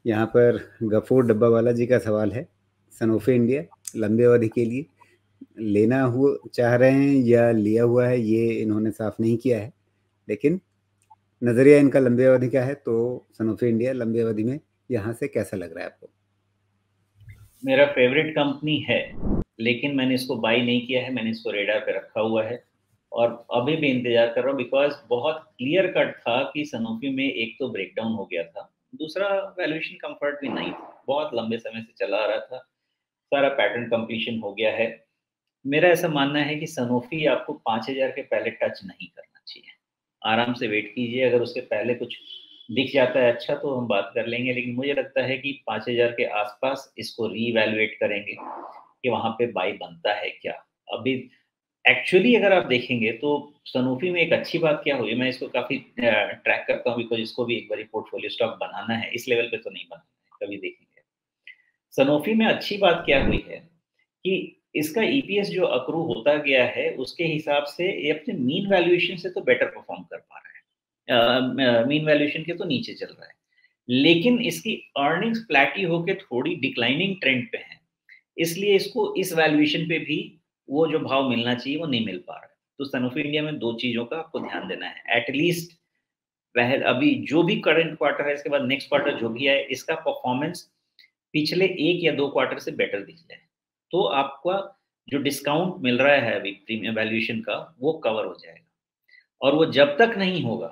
यहाँ पर गफूर डब्बावाला जी का सवाल है, सनोफी इंडिया लंबी अवधि के लिए लेना हुआ चाह रहे हैं या लिया हुआ है, ये इन्होंने साफ नहीं किया है, लेकिन नज़रिया इनका लंबी अवधि का है। तो सनोफी इंडिया लंबी अवधि में यहाँ से कैसा लग रहा है आपको? मेरा फेवरेट कंपनी है, लेकिन मैंने इसको बाई नहीं किया है, मैंने इसको रेडार पे रखा हुआ है और अभी भी इंतजार कर रहा हूँ, बिकॉज बहुत क्लियर कट था कि सनोफी में एक तो ब्रेकडाउन हो गया था, दूसरा वैल्यूएशन कंफर्ट भी नहीं था, बहुत लंबे समय से चला आ रहा था, सारा पैटर्न कंप्लीशन हो गया है। मेरा ऐसा मानना है कि सनोफी आपको 5,000 के पहले टच नहीं करना चाहिए, आराम से वेट कीजिए, अगर उसके पहले कुछ दिख जाता है अच्छा तो हम बात कर लेंगे, लेकिन मुझे लगता है कि 5,000 के आसपास इसको रीवैल्यूएट करेंगे कि वहाँ पे बाई बनता है क्या। अभी एक्चुअली अगर आप देखेंगे तो सनोफी में एक अच्छी बात क्या हुई, मैं इसको काफ़ी ट्रैक करता हूँ, बिकॉज़ इसको भी एक बारी पोर्टफोलियो स्टॉक बनाना है, इस लेवल पे तो नहीं बनाना है, कभी देखेंगे। सनोफी में अच्छी बात क्या हुई है कि इसका ईपीएस जो अक्रू होता गया है, उसके हिसाब से ये अपने मीन वैल्यूएशन से तो बेटर परफ़ॉर्म कर पा रहा है। मीन वैल्यूएशन के तो नीचे चल रहा है। लेकिन इसकी अर्निंग्स फ्लैटी होके थोड़ी डिक्लाइनिंग ट्रेंड पे है। इसलिए इसको इस वैल्यूएशन पे भी वो जो भाव मिलना चाहिए, वो नहीं मिल पा रहा है। तो सनोफी इंडिया में 2 चीज़ों का आपको ध्यान देना है। एट लीस्ट अभी जो भी करंट क्वार्टर है, इसके बाद नेक्स्ट क्वार्टर जो भी है, इसका परफ़ॉर्मेंस पिछले 1 या 2 क्वार्टर से बेटर दिख जाए, तो आपका जो डिस्काउंट मिल रहा है अभी प्रीमियम वैल्यूएशन का, वो कवर हो जाएगा। और वो जब तक नहीं होगा,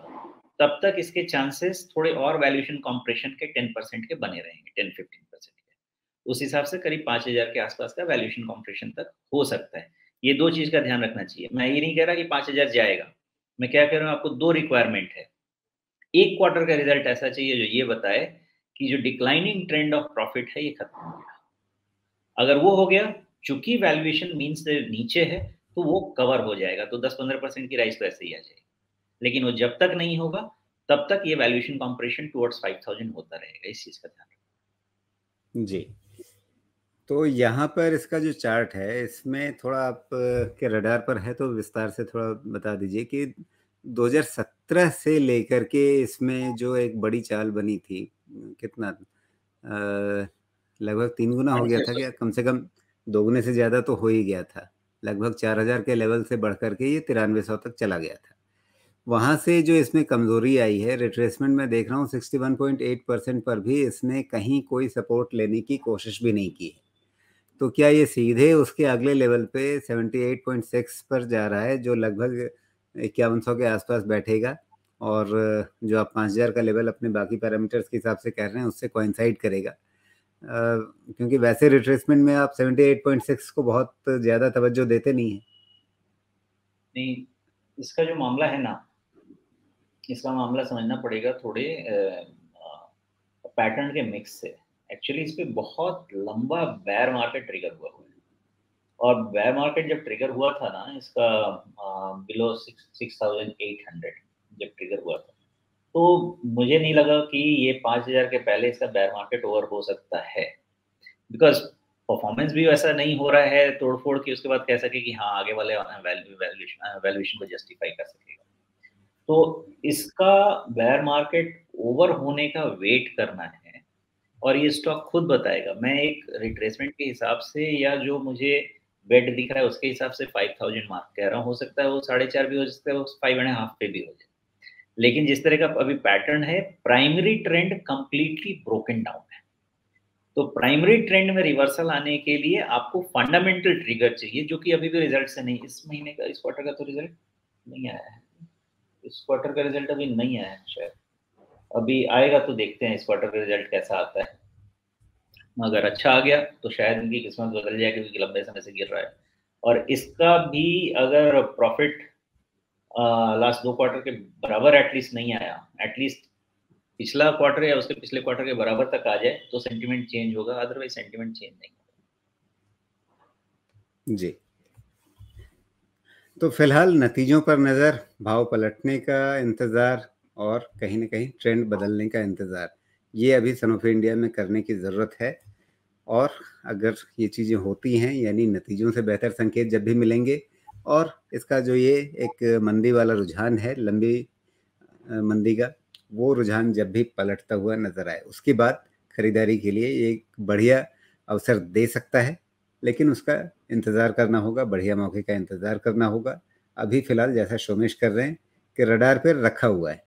तब तक इसके चांसेस थोड़े और वैल्यूएशन कंप्रेशन के 10% के बने रहेंगे, 10-15% के। उस हिसाब से करीब 5,000 के आसपास का वैल्यूएशन कंप्रेशन तक हो सकता है। ये 2 चीज़ का ध्यान रखना चाहिए। मैं ये नहीं कह रहा कि 5,000 जाएगा। मैं क्या कह रहा हूँ, आपको 2 रिक्वायरमेंट है। एक क्वार्टर का रिजल्ट ऐसा चाहिए जो ये बताए कि जो डिक्लाइनिंग ट्रेंड ऑफ प्रॉफिट है, ये खत्म हो गया। अगर वो हो गया, चूंकि वैल्यूएशन मीन से नीचे है, तो वो कवर हो जाएगा, तो 10-15% की राइस तो ऐसे ही आ जाएगी। लेकिन वो जब तक नहीं होगा, तब तक ये वैल्यूएशन कंप्रेशन टुवर्ड्स 5,000 होता रहेगा, इस चीज़ का ध्यान जी। तो यहाँ पर इसका जो चार्ट है, इसमें थोड़ा आप के रडार पर है तो विस्तार से थोड़ा बता दीजिए कि 2017 से लेकर के इसमें जो एक बड़ी चाल बनी थी, कितना लगभग 3 गुना हो गया था रखें। क्या? कम से कम 2 गुने से ज़्यादा तो हो ही गया था। लगभग 4000 के लेवल से बढ़ कर के ये 9300 तक चला गया था। वहाँ से जो इसमें कमज़ोरी आई है, रिट्रेसमेंट में देख रहा हूँ 61.8% पर भी इसने कहीं कोई सपोर्ट लेने की कोशिश भी नहीं की है। तो क्या ये सीधे उसके अगले लेवल पे 78.6 पर जा रहा है, जो लगभग 5100 के आसपास बैठेगा, और जो आप 5000 का लेवल अपने बाकी पैरामीटर्स के हिसाब से कह रहे हैं उससे कोइंसाइड करेगा? क्योंकि वैसे रिट्रेसमेंट में आप 78.6 को बहुत ज़्यादा तवज्जो देते नहीं हैं। नहीं, इसका जो मामला है ना, इसका मामला समझना पड़ेगा थोड़े पैटर्न के मिक्स से। एक्चुअली इस पे बहुत लंबा बेयर मार्केट ट्रिगर हुआ है, और बेयर मार्केट जब ट्रिगर हुआ था ना इसका, बिलो 6,800 जब ट्रिगर हुआ था, तो मुझे नहीं लगा कि ये 5,000 के पहले इसका बेयर मार्केट ओवर हो सकता है, बिकॉज परफॉर्मेंस भी वैसा नहीं हो रहा है तोड़-फोड़ के उसके बाद कह सके कि हाँ, आगे वाले वैल्यूएशन को जस्टिफाई कर सकेगा। तो इसका बेयर मार्केट ओवर होने का वेट करना है, और ये स्टॉक खुद बताएगा। मैं एक रिट्रेसमेंट के हिसाब से या जो मुझे बेट दिख रहा है उसके हिसाब से 5,000 मार्क कह रहा हूँ, हो सकता है वो 4.5 भी हो सकता है, वो 5.5 पे भी हो जाए। लेकिन जिस तरह का अभी पैटर्न है, primary trend completely broken down है। तो प्राइमरी ट्रेंड में रिवर्सल आने के लिए आपको फंडामेंटल ट्रिगर चाहिए, जो कि अभी भी रिजल्ट से नहीं, इस महीने का, इस क्वार्टर का तो रिजल्ट नहीं आया है। इस क्वार्टर का रिजल्ट अभी नहीं आया है शायद, अभी आएगा तो देखते हैं इस क्वार्टर का रिजल्ट कैसा आता है। अगर अच्छा आ गया तो शायद इनकी किस्मत बदल जाए, क्योंकि लंबे समय से गिर रहा है। और इसका भी अगर प्रॉफिट लास्ट 2 क्वार्टर के बराबर एटलीस्ट नहीं आया, एटलीस्ट पिछला क्वार्टर या उसके पिछले क्वार्टर के बराबर तक आ जाए, तो सेंटीमेंट चेंज होगा, अदरवाइज सेंटीमेंट चेंज नहीं होगा। जी। तो फिलहाल नतीजों पर नज़र, भाव पलटने का इंतज़ार और कहीं न कहीं ट्रेंड बदलने का इंतज़ार, ये अभी सनोफी इंडिया में करने की ज़रूरत है। और अगर ये चीज़ें होती हैं, यानी नतीजों से बेहतर संकेत जब भी मिलेंगे और इसका जो ये एक मंदी वाला रुझान है, लंबी मंदी का, वो रुझान जब भी पलटता हुआ नज़र आए, उसके बाद खरीदारी के लिए एक बढ़िया अवसर दे सकता है, लेकिन उसका इंतज़ार करना होगा, बढ़िया मौके का इंतज़ार करना होगा। अभी फ़िलहाल जैसा सोमेश कर रहे हैं कि रडार पे रखा हुआ है।